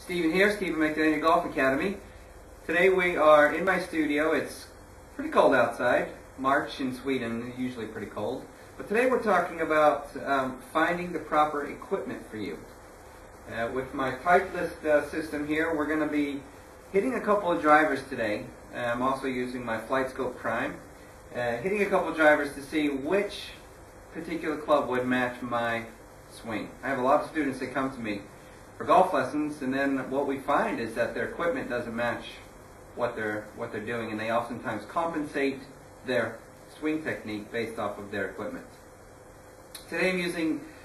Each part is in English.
Stephen here, Stephen McDaniel Golf Academy. Today we are in my studio. It's pretty cold outside. March in Sweden is usually pretty cold. But today we're talking about finding the proper equipment for you. With my Titleist system here, we're going to be hitting a couple of drivers today. I'm also using my Flight Scope Prime. Hitting a couple of drivers to see which particular club would match my swing. I have a lot of students that come to me for golf lessons, and then what we find is that their equipment doesn't match what they're doing, and they oftentimes compensate their swing technique based off of their equipment. Today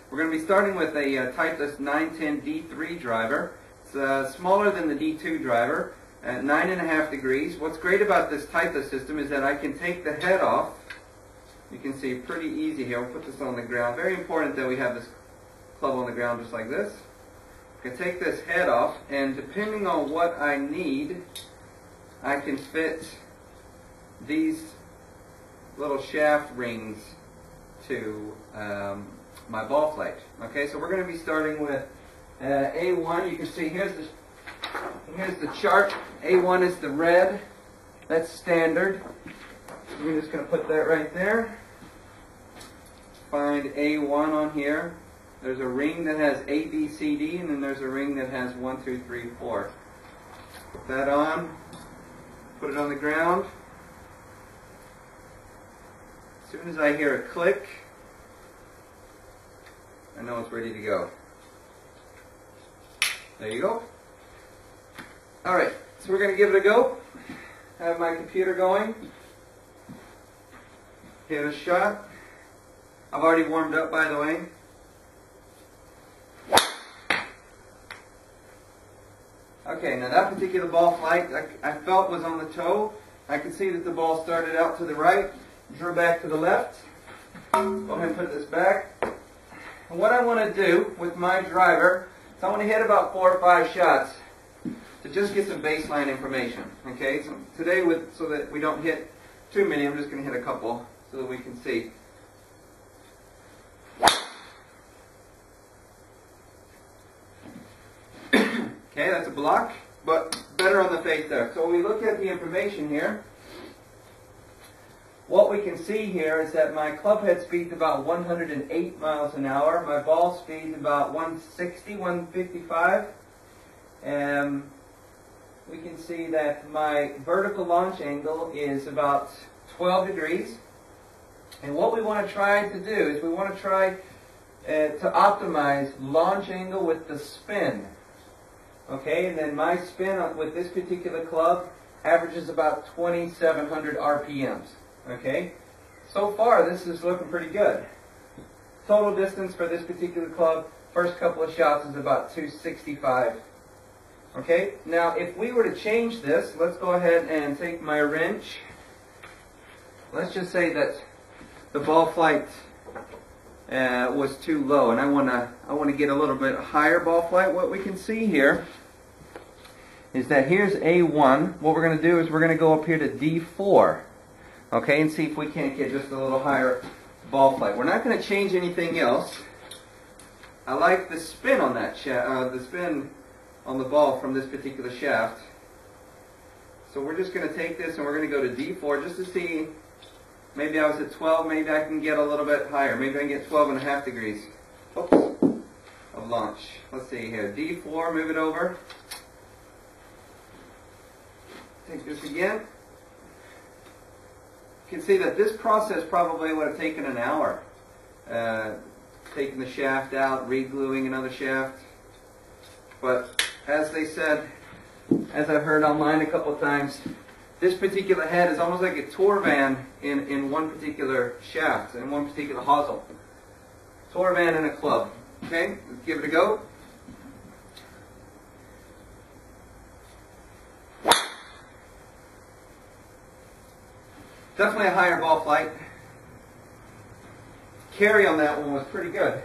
we're going to be starting with a Titleist 910 D3 driver. It's smaller than the D2 driver at 9.5 degrees. What's great about this Titleist system is that I can take the head off. You can see pretty easy here. We'll put this on the ground. Very important that we have this club on the ground just like this. I can take this head off, and depending on what I need, I can fit these little shaft rings to my ball flight. Okay, so we're going to be starting with A1. You can see here's the chart. A1 is the red. That's standard. So we're just going to put that right there. Find A1 on here. There's a ring that has A, B, C, D, and then there's a ring that has 1, 2, 3, 4. Put that on. Put it on the ground. As soon as I hear a click, I know it's ready to go. There you go. Alright, so we're going to give it a go. Have my computer going. Hit a shot. I've already warmed up, by the way. Okay, now that particular ball flight I felt was on the toe. I could see that the ball started out to the right, drew back to the left. Go ahead and put this back. And what I want to do with my driver is I want to hit about 4 or 5 shots to just get some baseline information. Okay, so today, so that we don't hit too many, I'm just going to hit a couple so that we can see. Okay, that's a block, but better on the face there. So when we look at the information here, what we can see here is that my club head speed is about 108 miles an hour. My ball speed is about 160, 155. And we can see that my vertical launch angle is about 12 degrees. And what we want to try to do is we want to try to optimize launch angle with the spin. Okay, and then my spin with this particular club averages about 2,700 RPMs. Okay, so far this is looking pretty good. Total distance for this particular club, first couple of shots, is about 265. Okay, now if we were to change this, let's go ahead and take my wrench. Let's just say that the ball flight was too low, and I want to get a little bit higher ball flight. What we can see here is that here's A1. What we're going to do is we're going to go up here to D4, okay, and see if we can't get just a little higher ball flight. We're not going to change anything else. I like the spin on that the spin on the ball from this particular shaft. So we're just going to take this and we're going to go to D4 just to see. Maybe I was at 12, maybe I can get a little bit higher. Maybe I can get 12.5 degrees of launch. Let's see here. D4, move it over. Take this again. You can see that this process probably would have taken an hour. Taking the shaft out, re-gluing another shaft. But as they said, as I've heard online a couple of times, this particular head is almost like a tour van in one particular shaft, in one particular hosel. Tour van and a club. Okay, let's give it a go. Definitely a higher ball flight. Carry on that one was pretty good.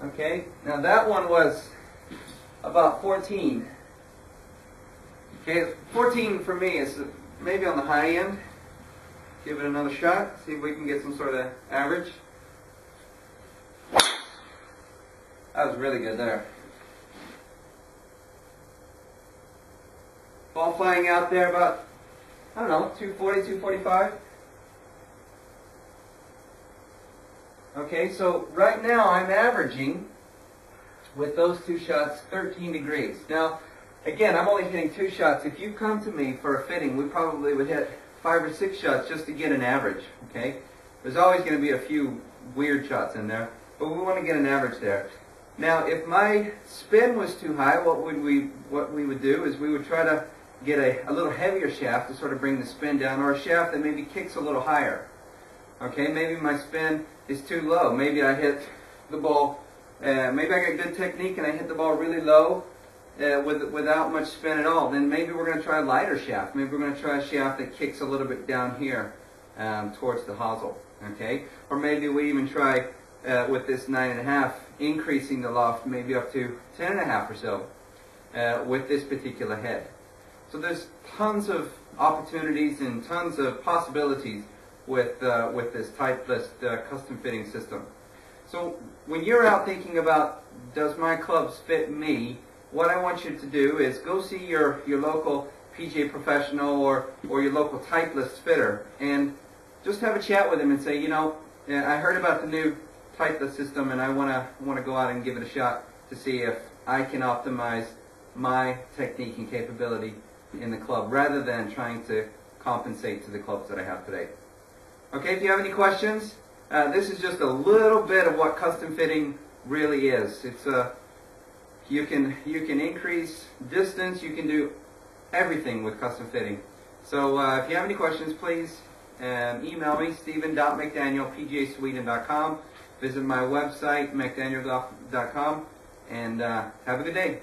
Okay, now that one was about 14. Okay, 14 for me is maybe on the high end. Give it another shot, see if we can get some sort of average. That was really good there. Ball flying out there about, I don't know, 240, 245. Okay, so right now I'm averaging, with those two shots, 13 degrees. Now, again, I'm only hitting 2 shots. If you come to me for a fitting, we probably would hit 5 or 6 shots just to get an average, okay? There's always going to be a few weird shots in there, but we want to get an average there. Now, if my spin was too high, what we would do is we would try to get a little heavier shaft to sort of bring the spin down, or a shaft that maybe kicks a little higher. Okay, maybe my spin is too low. Maybe I hit the ball, maybe I got good technique and I hit the ball really low without much spin at all. Then maybe we're going to try a lighter shaft. Maybe we're going to try a shaft that kicks a little bit down here towards the hosel. Okay, or maybe we even try with this 9.5, increasing the loft maybe up to 10.5 or so with this particular head. So there's tons of opportunities and tons of possibilities with this Titleist custom fitting system. So when you're out thinking about, does my clubs fit me, what I want you to do is go see your local PGA professional or your local Titleist fitter and just have a chat with him and say, you know, I heard about the new Titleist system and I want to go out and give it a shot to see if I can optimize my technique and capability in the club rather than trying to compensate to the clubs that I have today. Okay, if you have any questions, this is just a little bit of what custom fitting really is. It's you can increase distance, you can do everything with custom fitting. So if you have any questions, please email me, steven.mcdaniel@pgasweden.com. Visit my website, mcdaniel.com, and have a good day.